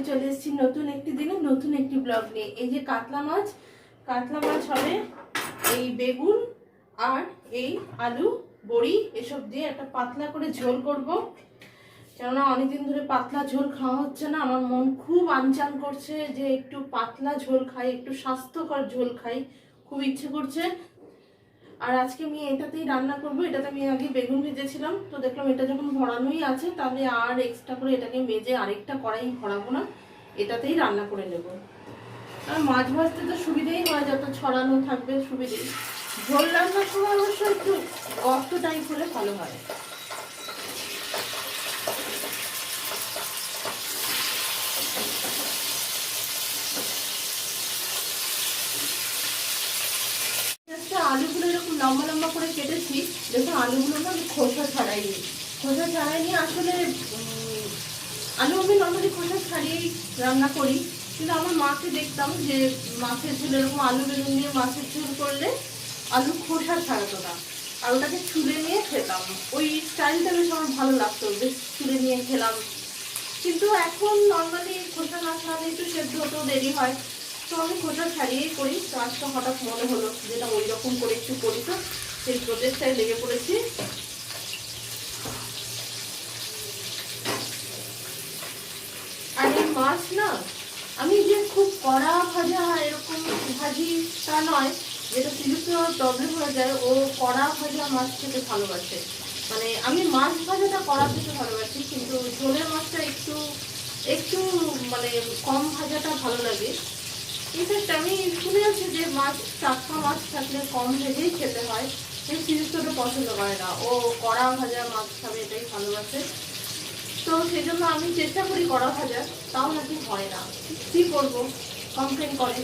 চলে এসেছি নতুন একটি দিনে নতুন একটি ব্লগ নিয়ে। এই যে কাতলা মাছ হবে, এই বেগুন আর এই আলু বড়ি এসব দিয়ে একটা পাতলা করে ঝোল করব। কেননা অনেকদিন ধরে পাতলা ঝোল খাওয়া হচ্ছে না, আমার মন খুব আনচান করছে যে একটু পাতলা ঝোল খাই, একটু স্বাস্থ্যকর ঝোল খাই, খুব ইচ্ছে করছে। আর আজকে আমি এটাতেই রান্না করব। এটাতে আমি আগে বেগুন ভেজেছিলাম, তো দেখলাম এটা যখন ভরানোই আছে তাহলে আর এক্সট্রা করে এটাকে মেজে আরেকটা কড়াই ভরাবো না, এটাতেই রান্না করে নেব। আর মাছ ভাজতে তো সুবিধেই হয়, যত ছড়ানো থাকবে সুবিধেই। ঝোল রান্নার সময় অবশ্য একটু গর্ত টাইপ হলে ভালো হয়। আলুগুলো এরকম লম্বা লম্বা করে কেটেছি। দেখুন আলুগুলো না আমি খোসা ছাড়াইনি। আসলে আলু আমি নর্মালি খোসা ছাড়িয়েই রান্না করি, কিন্তু আমার মাকে দেখতাম যে মাছের ঝোল এরকম আলু বেগুন দিয়ে মাছের ঝোল করলে আলু খোসা ছাড়াতো না, আর ওটাকে ছুলে নিয়ে খেতাম। ওই স্টাইলটা বেশ আমার ভালো লাগতো, বেশ ছুলে নিয়ে খেলাম। কিন্তু এখন নর্মালি খোসা না ছাড়ালে একটু সেদ্ধ হতেও দেরি হয়, তো আমি খোসা ছাড়িয়েই করি। তো আজকে হঠাৎ মনে হলো যেটা ওই রকম করে একটু করি, তো সেই প্রচেষ্টায় লেগে পড়েছি। আর এই মাছ না আমি যে খুব কড়া ভাজা এরকম ভাজি তা নয়, যেটা সিরিয়াসলি আমার প্রবলেম হয়ে যায়। ও কড়া ভাজা মাছ খেতে ভালোবাসে, মানে আমি মাছ ভাজাটা কড়া খেতে ভালোবাসি, কিন্তু ঝোলের মাছটা একটু একটু মানে কম ভাজাটা ভালো লাগে। ইনফ্যাক্ট আমি শুনে আছি যে মাছ টাটকা মাছ থাকলে কম ভেজেই খেতে হয়, এই সিরিয়াসলি ওটা পছন্দ করে না, ও কড়া ভাজা মাছ খাবে এটাই ভালোবাসে। তো সেই জন্য আমি চেষ্টা করি কড়া ভাজা, তাও নাকি হয় না। কি করবো, কমপ্লেন করে।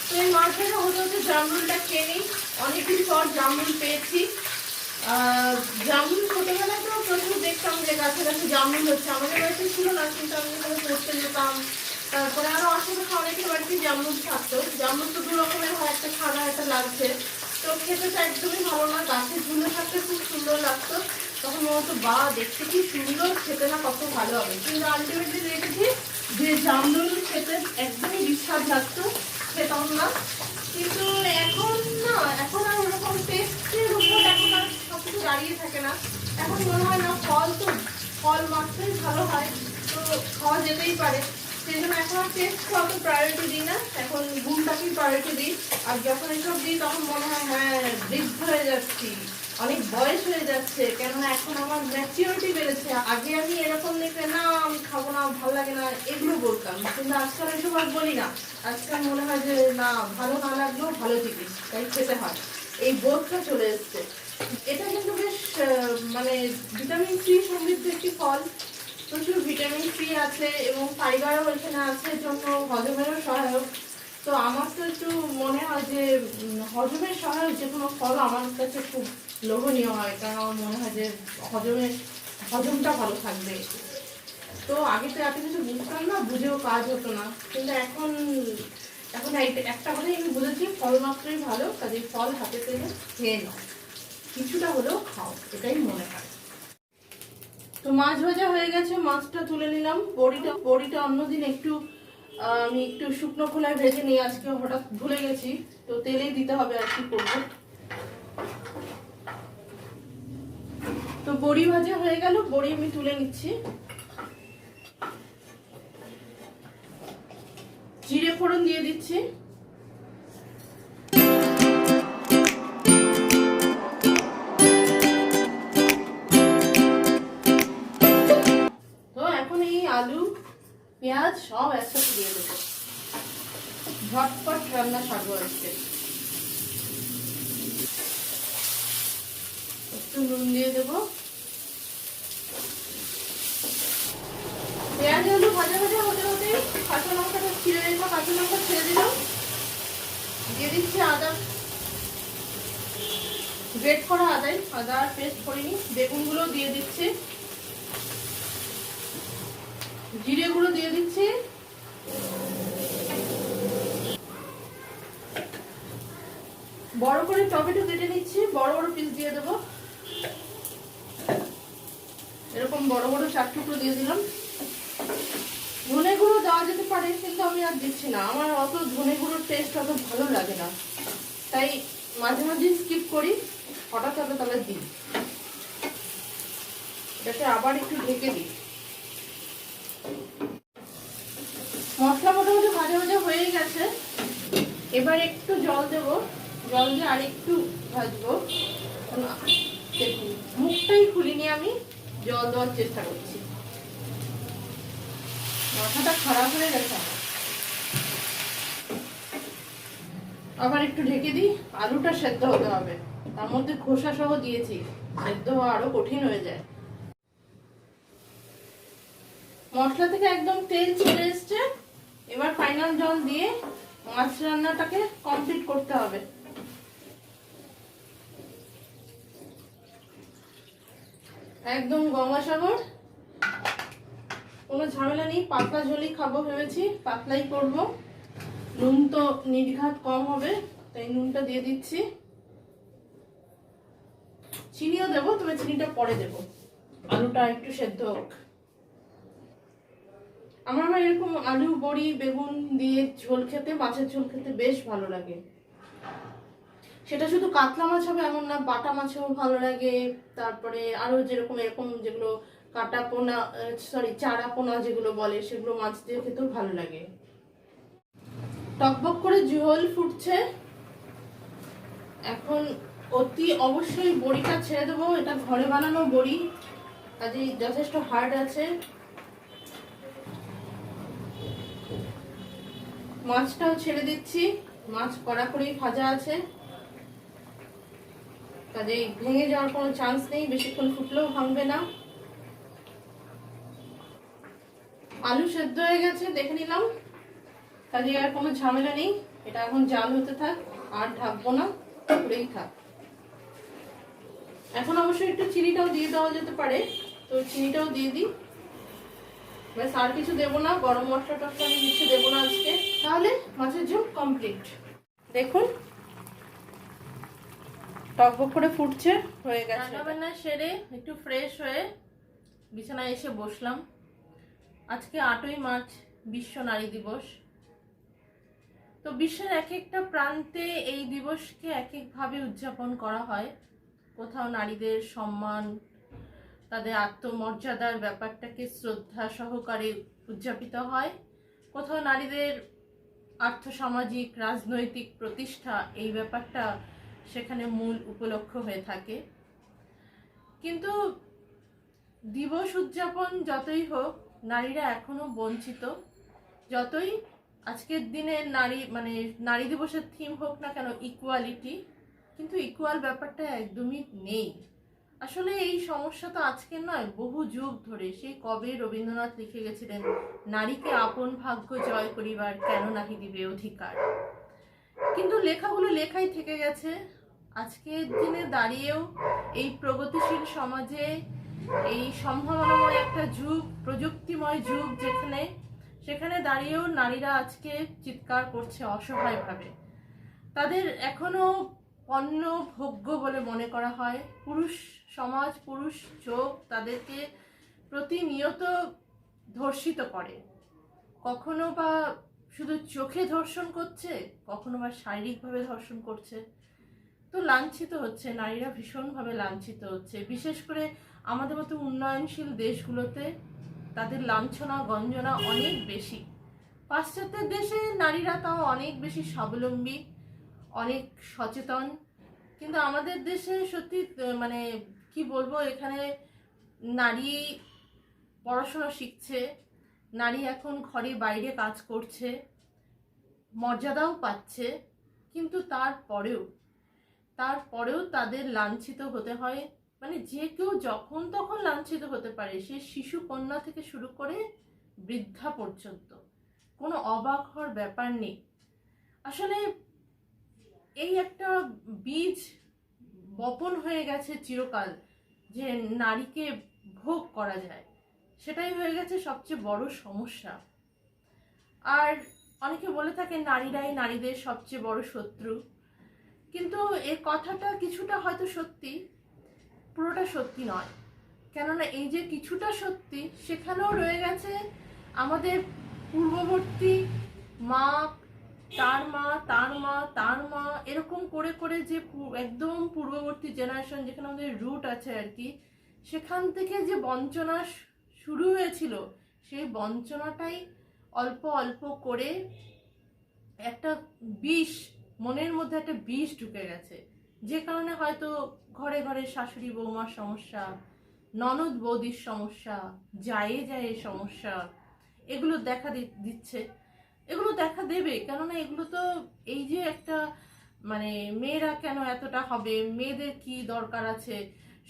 তো এই মাছ ভাজা হতে হতে জামরুলটা খেয়ে নিই। অনেকদিন পর জামরুল পেয়েছি। জামরুল ছোটবেলায় তো প্রচুর দেখতাম যে গাছে গাছে জামরুল হচ্ছে, আমাদের বাড়িতে ছিল না, কিন্তু আমি যখন পড়তে যেতাম, তারপরে আরো আশেপাশে অনেকের বাড়িতে জামরুল থাকতো। জামরুল তো দু রকমের হয়, একটা সাদা একটা লালচে। তো খেতে তো একদমই ভালো না, গাছে ঝুলে থাকতে খুব সুন্দর লাগতো। তখন মনে হতো বা দেখতে কি সুন্দর, খেতে না কত ভালো হবে। কিন্তু আলটিমেটলি দেখেছি যে জামরুল খেতে একদমই বিস্বাদ লাগতো, খেতাম না। কিন্তু এখন না, এখন আর ওরকম টেস্টের উপর এখন আর সবকিছু দাঁড়িয়ে থাকে না। এখন মনে হয় না ফল মাত্রই ভালো হয়, তো খাওয়া যেতেই পারে। সেই জন্য এখন আর টেস্ট অত প্রায়োরিটি দিই না, এখন গুণটাকেই প্রায়োরিটি দিই। আর যখন এসব দিই তখন মনে হয় হ্যাঁ বৃদ্ধ হয়ে যাচ্ছি, অনেক বয়স হয়ে যাচ্ছে, কেননা এখন আমার ম্যাচিউরিটি বেড়েছে। আগে আমি এরকম দেখলে না আমি খাবো না, ভালো লাগে না, এগুলো বলতাম, কিন্তু আজকাল এসব আর বলি না। আজকাল মনে হয় যে না, ভালো না লাগলেও ভালো জিনিস তাই খেতে হয়, এই বোধটা চলে এসছে। এটা কিন্তু বেশ মানে ভিটামিন সি সমৃদ্ধ একটি ফল। প্রচুর ভিটামিন সি আছে এবং ফাইবারও এখানে আছে, জন্য হজমেরও সহায়ক। তো আমার তো একটু মনে হয় যে হজমের সহায়ক যে কোনো ফল আমার কাছে খুব লোভনীয় হয়, কারণ আমার মনে হয় যে হজমটা ভালো থাকবে। তো আগে তো এত কিছু বুঝতাম না, বুঝেও কাজ হতো না, কিন্তু এখন এখন একটা কথাই আমি বুঝেছি, ফল মাত্রই ভালো, কাজে ফল হাতে পেলে খেয়ে নাও, কিছুটা হলেও খাও, এটাই মনে হয়। তো মাছ ভাজা হয়ে গেছে, মাছটা তুলে নিলাম। বড়িটা অন্যদিন একটু আমি একটু শুকনো খোলায় ভেজে নিই, আজকে হঠাৎ ভুলে গেছি, তো তেলেই দিতে হবে, আর কি করবো। তো বড়ি ভাজা হয়ে গেল, বড়ি আমি তুলে নিচ্ছি। জিরে ফোড়ন দিয়ে দিচ্ছি। তো এখন এই আলু পেঁয়াজ সব একসাথে দিয়ে দেবো, ঝটপট রান্না সারবো আজকে। একটু নুন দিয়ে দেবো। পেঁয়াজ আলু ভাজা ভাজা হতে হতে কাঁচা লঙ্কাটা ছিঁড়ে রেখে কাঁচা লঙ্কা ছেড়ে দিলাম। দিয়ে দিচ্ছি আদা, গ্রেট করা আদা পেস্ট করিনি। বেগুনগুলো দিয়ে দিচ্ছি, জিরে গুঁড়ো দিয়ে দিচ্ছি, বড় করে টমেটো কেটে নিচ্ছি, বড় বড় পিস দিয়ে দেবো। এরকম বড় বড় 4 টুকরো দিয়ে দিলাম। ধনে গুঁড়ো দেওয়া যেতে পারে, কিন্তু আমি আর দিচ্ছি না, আমার অত ধনে গুঁড়োর টেস্ট অত ভালো লাগে না, তাই মাঝে মাঝে স্কিপ করি, হঠাৎ হঠাৎ তবে দিই। এটাকে আবার একটু ঢেকে দিই। মশলা মোটামুটি ভাজা ভাজা হয়ে গেছে, এবার একটু জল দেবো, জল দিয়ে আর একটু ভাজবো। দেখুন মুখটাই খুলিনি, আমি জল দেওয়ার চেষ্টা করছি, মাথাটা খারাপ হয়ে গেছে আমার। আবার একটু ঢেকে দিই, আলুটা সেদ্ধ হতে হবে, তার মধ্যে খোসা সহ দিয়েছি, সেদ্ধ হওয়া আরো কঠিন হয়ে যায়। মশলা থেকে একদম তেল ছেড়ে এসছে, এবার ফাইনাল জল দিয়ে মাছ রান্নাটাকে কমপ্লিট করতে হবে। একদম গঙ্গাসাগর, কোনো ঝামেলা নেই, পাতলা ঝোলই খাবো ভেবেছি, পাতলাই করবো। নুন তো নির্ঘাত কম হবে, তাই নুনটা দিয়ে দিচ্ছি। চিনিও দেবো, তবে চিনিটা পরে দেবো, আলুটা একটু সেদ্ধ হোক। আমার এরকম আলু বড়ি বেগুন দিয়ে ঝোল খেতে, মাছের ঝোল খেতে বেশ ভালো লাগে। সেটা শুধু কাতলা মাছ হবে এমন না, বাটা মাছেও ভালো লাগে, তারপরে আরো যেরকম এরকম যেগুলো কাটা পোনা, চারা পোনা যেগুলো বলে, সেগুলো মাছ দিয়ে খেতেও ভালো লাগে। টকবক করে ঝোল ফুটছে, এখন অতি অবশ্যই বড়িটা ছেড়ে দেবো। এটা ঘরে বানানো বড়ি, কাজেই যথেষ্ট হার্ড আছে। মাছটাও ছেড়ে দিচ্ছি, মাছ কড়াকড়ি ভাজা আছে, কাজেই ভেঙে যাওয়ার কোনো চান্স নেই, বেশিক্ষণ ফুটলেও ভাঙবে না। আলু সেদ্ধ হয়ে গেছে দেখে নিলাম, কাজেই আর কোনো ঝামেলা নেই। এটা এখন জাল হতে থাক, আর ঢাকবো না, পুরেই থাক। এখন অবশ্যই একটু চিনিটাও দিয়ে দেওয়া যেতে পারে, তো চিনিটাও দিয়ে দিই। ব্যাস, আর কিছু দেবো না, গরম মশলা টসলা আমি কিছু দেবো না আজকে। তাহলে মাছের ঝোল কমপ্লিট। দেখুন টকবক করে ফুটছে, হয়ে গেছে। রান্নাবান্না সেরে একটু ফ্রেশ হয়ে বিছানায় এসে বসলাম। আজকে 8ই মার্চ, বিশ্ব নারী দিবস। তো বিশ্বের এক একটা প্রান্তে এই দিবসকে এক একভাবে উদযাপন করা হয়। কোথাও নারীদের সম্মান, তাদের আত্মমর্যাদার ব্যাপারটাকে শ্রদ্ধা সহকারে উদযাপিত হয়, কোথাও নারীদের আর্থসামাজিক রাজনৈতিক প্রতিষ্ঠা, এই ব্যাপারটা সেখানে মূল উপলক্ষ হয়ে থাকে। কিন্তু দিবস উদযাপন যতই হোক, নারীরা এখনো বঞ্চিত। যতই আজকের দিনে নারী দিবসের থিম হোক না কেন ইকুয়ালিটি, কিন্তু ইকুয়াল ব্যাপারটা একদমই নেই। আসলে এই সমস্যা তো আজকের নয়, বহু যুগ ধরে, সেই কবে রবীন্দ্রনাথ লিখে গেছিলেন, নারীকে আপন ভাগ্য জয় করিবার কেন নাহি দিবে অধিকার। কিন্তু লেখাগুলো লেখাই থেকে গেছে। আজকের দিনে দাঁড়িয়েও এই প্রগতিশীল সমাজে, এই সম্ভাবনাময় একটা যুগ, প্রযুক্তিময় যুগ সেখানে দাঁড়িয়েও নারীরা আজকে চিৎকার করছে অসহায়ভাবে। তাদের এখনো পণ্য ভোগ্য বলে মনে করা হয়। পুরুষ সমাজ, পুরুষ চোখ তাদেরকে প্রতিনিয়ত ধর্ষিত করে, কখনো বা শুধু চোখে ধর্ষণ করছে, কখনো বা শারীরিকভাবে ধর্ষণ করছে। তো লাঞ্ছিত হচ্ছে, নারীরা ভীষণভাবে লাঞ্ছিত হচ্ছে। বিশেষ করে আমাদের মতো উন্নয়নশীল দেশগুলোতে তাদের লাঞ্ছনা গঞ্জনা অনেক বেশি। পাশ্চাত্যের দেশে নারীরা তাও অনেক বেশি স্বাবলম্বী, অনেক সচেতন, কিন্তু আমাদের দেশে সত্যি কি বলবো, এখানে নারী পড়াশোনা শিখছে, নারী এখন ঘরে বাইরে কাজ করছে, মর্যাদাও পাচ্ছে, কিন্তু তারপরেও তাদের লাঞ্ছিত হতে হয়। যে কেউ যখন তখন লাঞ্ছিত হতে পারে, সে শিশু কন্যা থেকে শুরু করে বৃদ্ধা পর্যন্ত, কোনো অবাক হওয়ার ব্যাপার নেই। আসলে এই একটা বীজ বপন হয়ে গেছে চিরকাল, যে নারীকে ভোগ করা যায়, সেটাই হয়ে গেছে সবচেয়ে বড় সমস্যা। আর অনেকে বলে থাকে নারীরাই নারীদের সবচেয়ে বড় শত্রু, কিন্তু এই কথাটা কিছুটা হয়তো সত্যি, পুরোটা সত্যি নয়। কেননা এই যে কিছুটা সত্যি, সেখানেও রয়ে গেছে আমাদের পূর্ববর্তী মা, তার মা, তার মা, তার মা, এরকম করে করে যে একদম পূর্ববর্তী জেনারেশন, যেখানে আমাদের রুট আছে আর কি, সেখান থেকে যে বঞ্চনা শুরু হয়েছিল, সেই বঞ্চনাটাই অল্প অল্প করে একটা বিষ, মনের মধ্যে একটা বিষ ঢুকে গেছে, যে কারণে হয়তো ঘরে ঘরে শাশুড়ি বৌমার সমস্যা, ননদ বৌদির সমস্যা, জায়ে জায়ে সমস্যা, এগুলো দেখা দিচ্ছে। এগুলো দেখা দেবে, কেননা এগুলো তো এই যে একটা মানে মেয়েরা কেন এতটা হবে, মেয়েদের কি দরকার আছে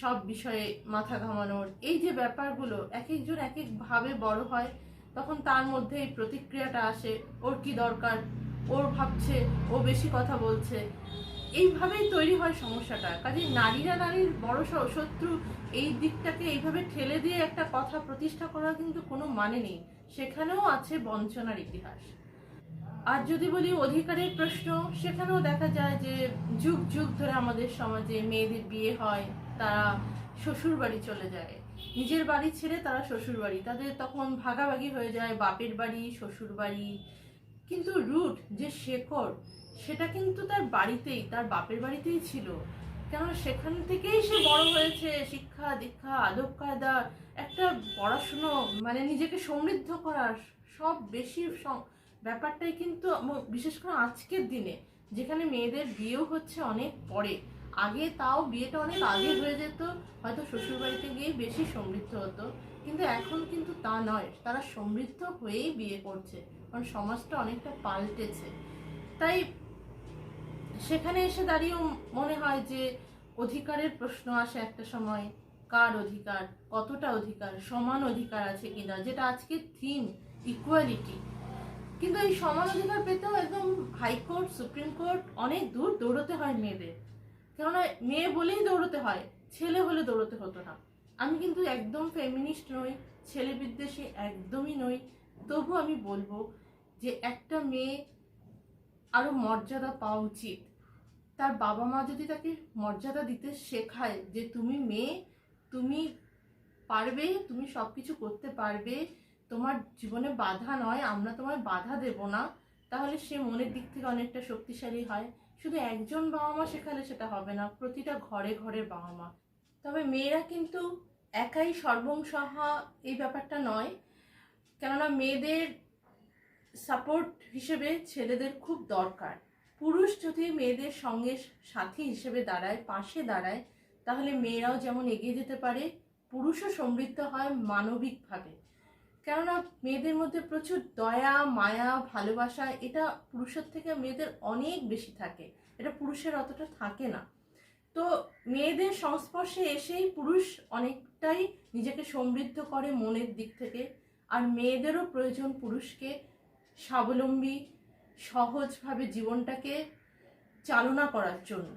সব বিষয়ে মাথা ঘামানোর, এই যে ব্যাপারগুলো এক একজন এক এক ভাবে বড় হয়, তখন তার মধ্যে এই প্রতিক্রিয়াটা আসে, ওর কি দরকার, ওর ভাবছে, ও বেশি কথা বলছে, এইভাবেই তৈরি হয় সমস্যাটা। কাজে নারীরা নারীর বড় শত্রু, এই দিকটাকে এইভাবে ঠেলে দিয়ে একটা কথা প্রতিষ্ঠা করার কিন্তু কোনো মানে নেই, সেখানেও আছে বঞ্চনার ইতিহাস। আর যদি বলি অধিকারের প্রশ্ন, সেখানেও দেখা যায় যে যুগ যুগ ধরে আমাদের সমাজে মেয়েদের বিয়ে হয়, তারা শ্বশুর বাড়ি চলে যায়, নিজের বাড়ি ছেড়ে তারা শ্বশুর বাড়ি, তাদের তখন ভাগাভাগি হয়ে যায় বাপের বাড়ি শ্বশুর বাড়ি, কিন্তু রুট যে শেকড়, সেটা কিন্তু তার বাড়িতেই, তার বাপের বাড়িতেই ছিল, কেননা সেখান থেকেই সে বড় হয়েছে, শিক্ষা দীক্ষা আদব কায়দা, একটা পড়াশুনো, মানে নিজেকে সমৃদ্ধ করার সব বেশি ব্যাপারটাই কিন্তু, বিশেষ করে আজকের দিনে যেখানে মেয়েদের বিয়েও হচ্ছে অনেক পরে, আগে তাও বিয়েটা অনেক আগে হয়ে যেত, হয়তো শ্বশুর বাড়িতে গিয়েই বেশি সমৃদ্ধ হতো, কিন্তু এখন কিন্তু তা নয়, তারা সমৃদ্ধ হয়েই বিয়ে করছে, কারণ সমাজটা অনেকটা পাল্টেছে। তাই সেখানে এসে দাঁড়িয়েও মনে হয় যে অধিকারের প্রশ্ন আসে একটা সময়, কার অধিকার, কতটা অধিকার, সমান অধিকার আছে কিনা, যেটা আজকে থিম ইকুয়ালিটি। কিন্তু এই সমান অধিকার পেতেও একদম হাইকোর্ট, সুপ্রিম কোর্ট, অনেক দূর দৌড়তে হয় মেয়েদের, কেননা মেয়ে বলেই দৌড়তে হয়, ছেলে হলে দৌড়তে হতো না। আমি কিন্তু একদম ফেমিনিস্ট নই, ছেলে বিদ্বেষী একদমই নই, তবু আমি বলবো যে একটা মেয়ে আরো মর্যাদা পাওয়া উচিত। তার বাবা মা যদি তাকে মর্যাদা দিতে শেখায় যে তুমি মেয়ে, তুমি পারবে, তুমি সবকিছু করতে পারবে, তোমার জীবনে বাধা নয়, আমরা তোমার বাধা দেব না, তাহলে সে মনের দিক থেকে অনেকটা শক্তিশালী হয়। শুধু একজন বাবা মা শেখালে সেটা হবে না, প্রতিটা ঘরে ঘরে বাবা মা। তবে মেয়েরা কিন্তু একাই সর্বংসহা এই ব্যাপারটা নয়, কেননা মেয়েদের সাপোর্ট হিসেবে ছেলেদের খুব দরকার। পুরুষ যদি মেয়েদের সঙ্গে সাথী হিসেবে দাঁড়ায়, পাশে দাঁড়ায়, তাহলে মেয়েরাও যেমন এগিয়ে যেতে পারে, পুরুষও সমৃদ্ধ হয় মানবিকভাবে। কেননা মেয়েদের মধ্যে প্রচুর দয়া, মায়া, ভালোবাসা, এটা পুরুষের থেকে মেয়েদের অনেক বেশি থাকে, এটা পুরুষের অতটা থাকে না। তো মেয়েদের সংস্পর্শে এসেই পুরুষ অনেকটাই নিজেকে সমৃদ্ধ করে মনের দিক থেকে, আর মেয়েদেরও প্রয়োজন পুরুষকে স্বাবলম্বী, সহজভাবে জীবনটাকে চালনা করার জন্য।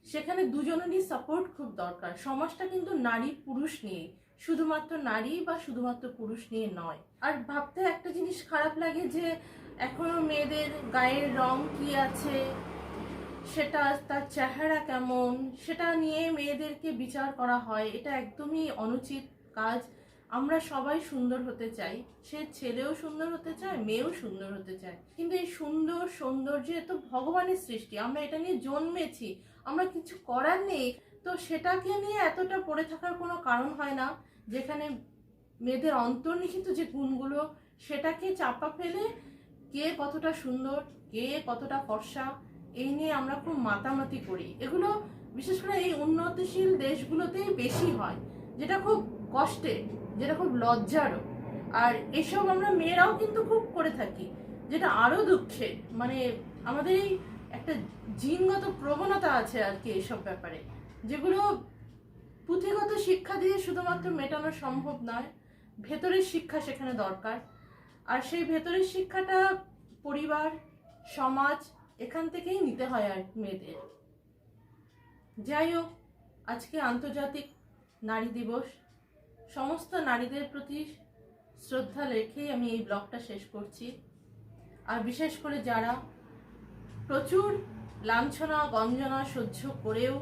সেখানে দুজনেরই সাপোর্ট খুব দরকার। সমাজটা কিন্তু নারী পুরুষ নিয়ে, শুধুমাত্র নারী বা শুধুমাত্র পুরুষ নিয়ে নয়। আর ভাবতে একটা জিনিস খারাপ লাগে যে এখনো মেয়েদের গায়ের রং কি আছে, সেটা তার চেহারা কেমন, সেটা নিয়ে মেয়েদেরকে বিচার করা হয়, এটা একদমই অনুচিত কাজ। আমরা সবাই সুন্দর হতে চাই, সে ছেলেও সুন্দর হতে চায়, মেয়েও সুন্দর হতে চায়, কিন্তু এই সৌন্দর্য তো ভগবানের সৃষ্টি, আমরা এটা নিয়ে জন্মেছি, আমরা কিছু করার নেই। তো সেটাকে নিয়ে এতটা পড়ে থাকার কোনো কারণ হয় না, যেখানে মেয়েদের অন্তর্নিহিত যে গুণগুলো, সেটাকে চাপা ফেলে কে কতটা সুন্দর, কে কতটা ফর্সা, এই নিয়ে আমরা খুব মাতামাতি করি। এগুলো বিশেষ করে এই উন্নতিশীল দেশগুলোতেই বেশি হয়, যেটা খুব কষ্টে, যেটা খুব লজ্জারও। আর এসব আমরা মেয়েরাও কিন্তু খুব করে থাকি, যেটা আরো দুঃখের। মানে আমাদের এই একটা জিনগত প্রবণতা আছে আর কি এইসব ব্যাপারে, যেগুলো পুঁথিগত শিক্ষা দিয়ে শুধুমাত্র মেটানো সম্ভব নয়, ভেতরের শিক্ষা সেখানে দরকার। আর সেই ভেতরের শিক্ষাটা পরিবার, সমাজ, এখান থেকেই নিতে হয় আর মেয়েদের। যাই হোক, আজকে আন্তর্জাতিক নারী দিবস, সমস্ত নারীদের প্রতি শ্রদ্ধা রেখেই আমি এই ব্লগটা শেষ করছি। আর বিশেষ করে যারা প্রচুর লাঞ্ছনা গঞ্জনা সহ্য করেও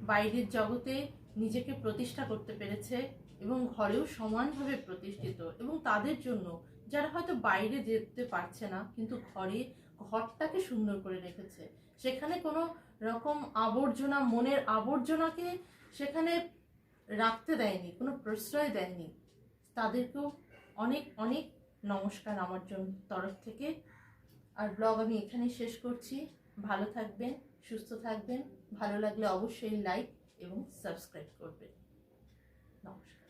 বাইরের জগতে নিজেকে প্রতিষ্ঠা করতে পেরেছে এবং ঘরেও সমানভাবে প্রতিষ্ঠিত, এবং তাদের জন্য যারা হয়তো বাইরে যেতে পারছে না কিন্তু ঘরটাকে সুন্দর করে রেখেছে, সেখানে কোনো রকম আবর্জনা, মনের আবর্জনাকে সেখানে রাখতে দেয়নি, কোনো প্রশ্রয় দেয়নি, তাদেরকেও অনেক অনেক নমস্কার আমার তরফ থেকে। আর ব্লগ আমি এখানে শেষ করছি। ভালো থাকবেন, সুস্থ থাকবেন। ভালো লাগলে অবশ্যই লাইক এবং সাবস্ক্রাইব করবেন। নমস্কার।